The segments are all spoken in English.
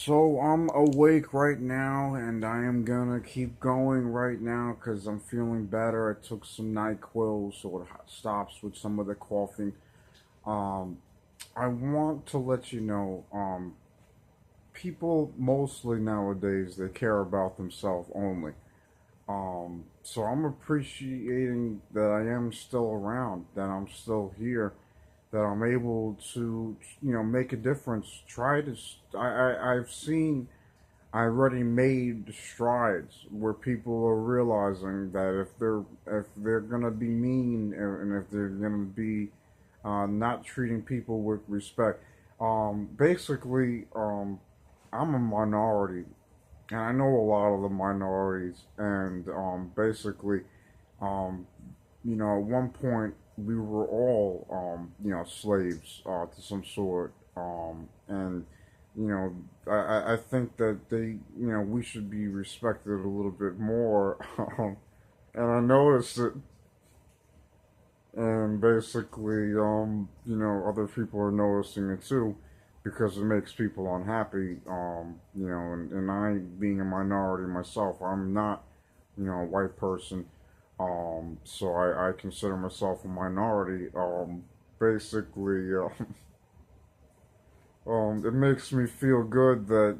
So I'm awake right now and I am gonna keep going right now because I'm feeling better. I took some NyQuil so it stops with some of the coughing. Um, I want to let you know, people mostly nowadays they care about themselves only. So I'm appreciating that I am still around, that I'm still here, that I'm able to, make a difference. Try to. I've seen I already made strides where people are realizing that if they're gonna be mean and if they're gonna be not treating people with respect, basically, I'm a minority, and I know a lot of the minorities, and basically, um, at one point we were all, slaves to some sort, and I think that we should be respected a little bit more. And I noticed it, and basically, other people are noticing it too, because it makes people unhappy. And I, being a minority myself, I'm not, a white person. So I consider myself a minority. Basically, it makes me feel good that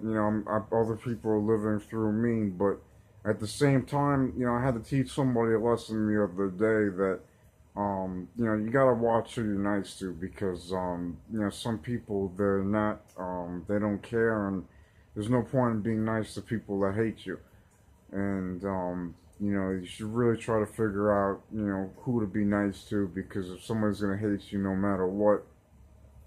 other people are living through me, but at the same time, I had to teach somebody a lesson the other day that you gotta watch who you're nice to because some people they're not they don't care, and there's no point in being nice to people that hate you, and you should really try to figure out who to be nice to, because if somebody's gonna hate you no matter what,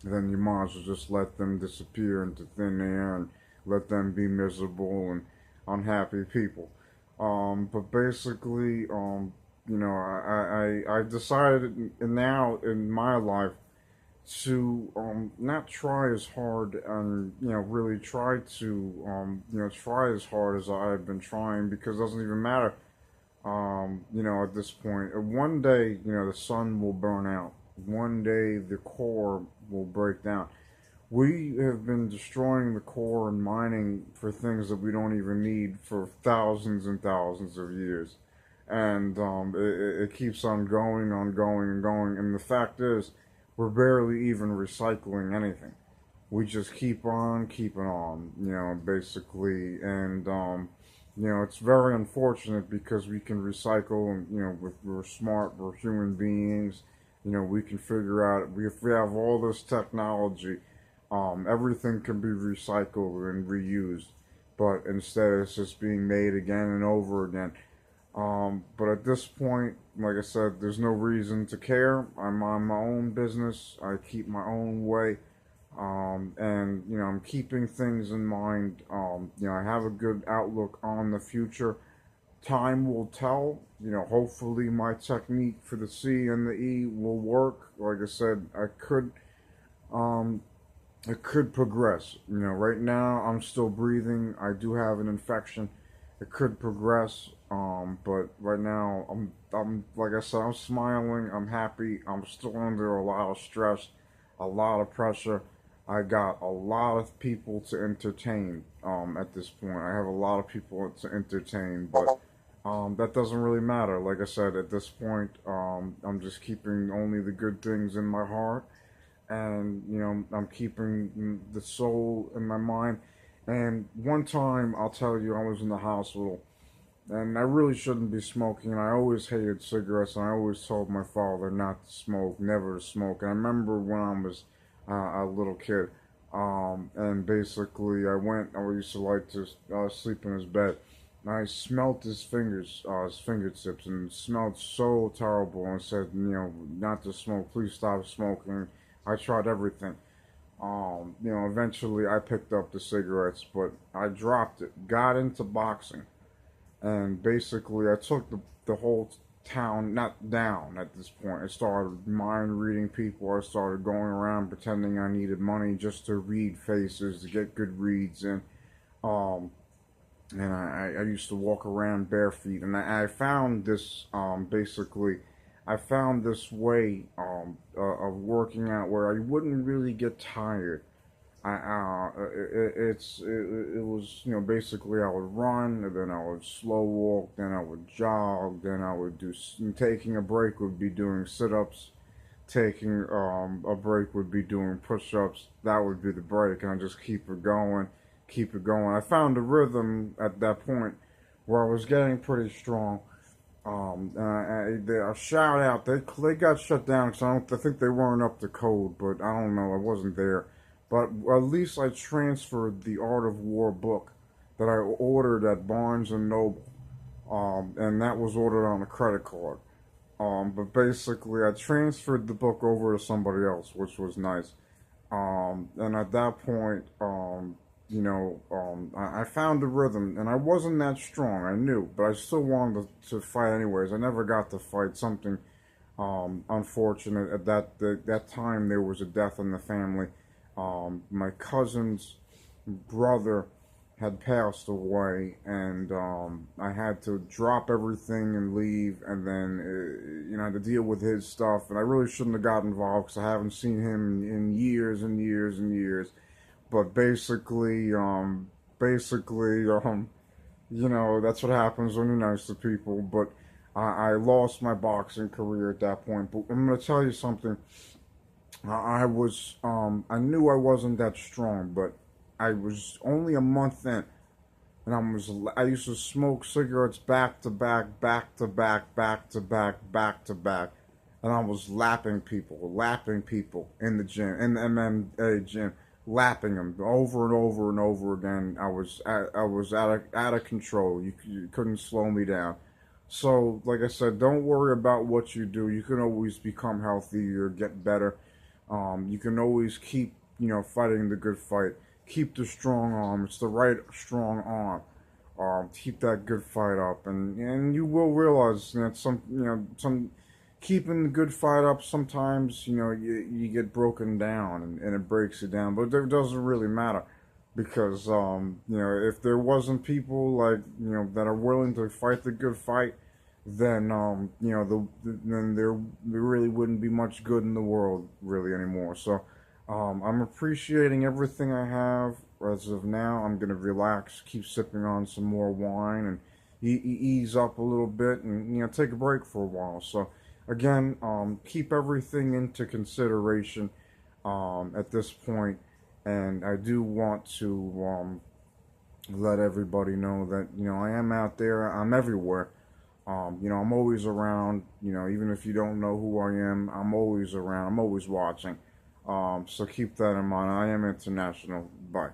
then you might as well just let them disappear into thin air and let them be miserable and unhappy people. But basically, I decided now in my life to not try as hard and really try to try as hard as I've been trying, because it doesn't even matter. At this point, one day the sun will burn out. One day the core will break down. We have been destroying the core and mining for things that we don't even need for thousands and thousands of years. And it keeps on going, on going, and going. And the fact is, we're barely even recycling anything. We just keep on keeping on, basically. And, it's very unfortunate because we can recycle, and, we're smart, we're human beings. We can figure out, if we have all this technology, everything can be recycled and reused, but instead it's just being made again and over again. But at this point, like I said, there's no reason to care. I'm on my own business. I keep my own way. And I'm keeping things in mind. I have a good outlook on the future. Time will tell. Hopefully my technique for the C and the E will work. Like I said, um, it could progress. Right now I'm still breathing. I do have an infection. It could progress. But right now I'm like I said, I'm smiling. I'm happy. I'm still under a lot of stress, a lot of pressure. I got a lot of people to entertain. At this point, I have a lot of people to entertain, but that doesn't really matter. Like I said, at this point, I'm just keeping only the good things in my heart, and I'm keeping the soul in my mind. And one time, I'll tell you, I was in the hospital, and I really shouldn't be smoking. And I always hated cigarettes, and I always told my father not to smoke, never to smoke. And I remember when I was a little kid, and basically I used to like to sleep in his bed. And I smelt his fingertips, and it smelled so terrible. And said, not to smoke. Please stop smoking. I tried everything. Eventually I picked up the cigarettes, but I dropped it. Got into boxing, and basically I took the whole town not down at this point. I started mind reading people. I started going around pretending I needed money just to read faces, to get good reads, um, and I used to walk around bare feet. And I found this basically. I found this way of working out where I wouldn't really get tired. It was, you know, basically I would run, and then I would slow walk, then I would jog, then I would do, taking a break would be doing sit-ups, taking a break would be doing push-ups. That would be the break, and I just keep it going, keep it going. I found a rhythm at that point where I was getting pretty strong. A shout out. They got shut down because I think they weren't up to code, but I don't know. I wasn't there, but at least I transferred the Art of War book that I ordered at Barnes and Noble, and that was ordered on a credit card. But basically, I transferred the book over to somebody else, which was nice. And at that point, I found the rhythm, and I wasn't that strong. I knew, but I still wanted to fight anyways. I never got to fight something unfortunate. At that time, there was a death in the family. My cousin's brother had passed away, and I had to drop everything and leave, and then I had to deal with his stuff, and I really shouldn't have got involved because I haven't seen him in years and years and years. But that's what happens when you're nice to people. But I lost my boxing career at that point. But I'm gonna tell you something. I knew I wasn't that strong, but I was only a month in, and I used to smoke cigarettes back to back, back to back, back to back, back to back, and I was lapping people in the gym, in the MMA gym, lapping them over and over and over again. I was out of control. You couldn't slow me down. So, like I said, don't worry about what you do. You can always become healthier, get better. You can always keep, fighting the good fight. Keep the strong arm. It's the right strong arm. Keep that good fight up, and you will realize that some keeping the good fight up. Sometimes you get broken down, and it breaks you down, but it doesn't really matter because if there wasn't people like that are willing to fight the good fight, then then there really wouldn't be much good in the world really anymore. So I'm appreciating everything I have as of now. I'm gonna relax, keep sipping on some more wine, and ease up a little bit, and take a break for a while. So again, keep everything into consideration at this point, and I do want to let everybody know that I am out there. I'm everywhere. I'm always around. Even if you don't know who I am, I'm always around. I'm always watching. So keep that in mind. I am international. Bye.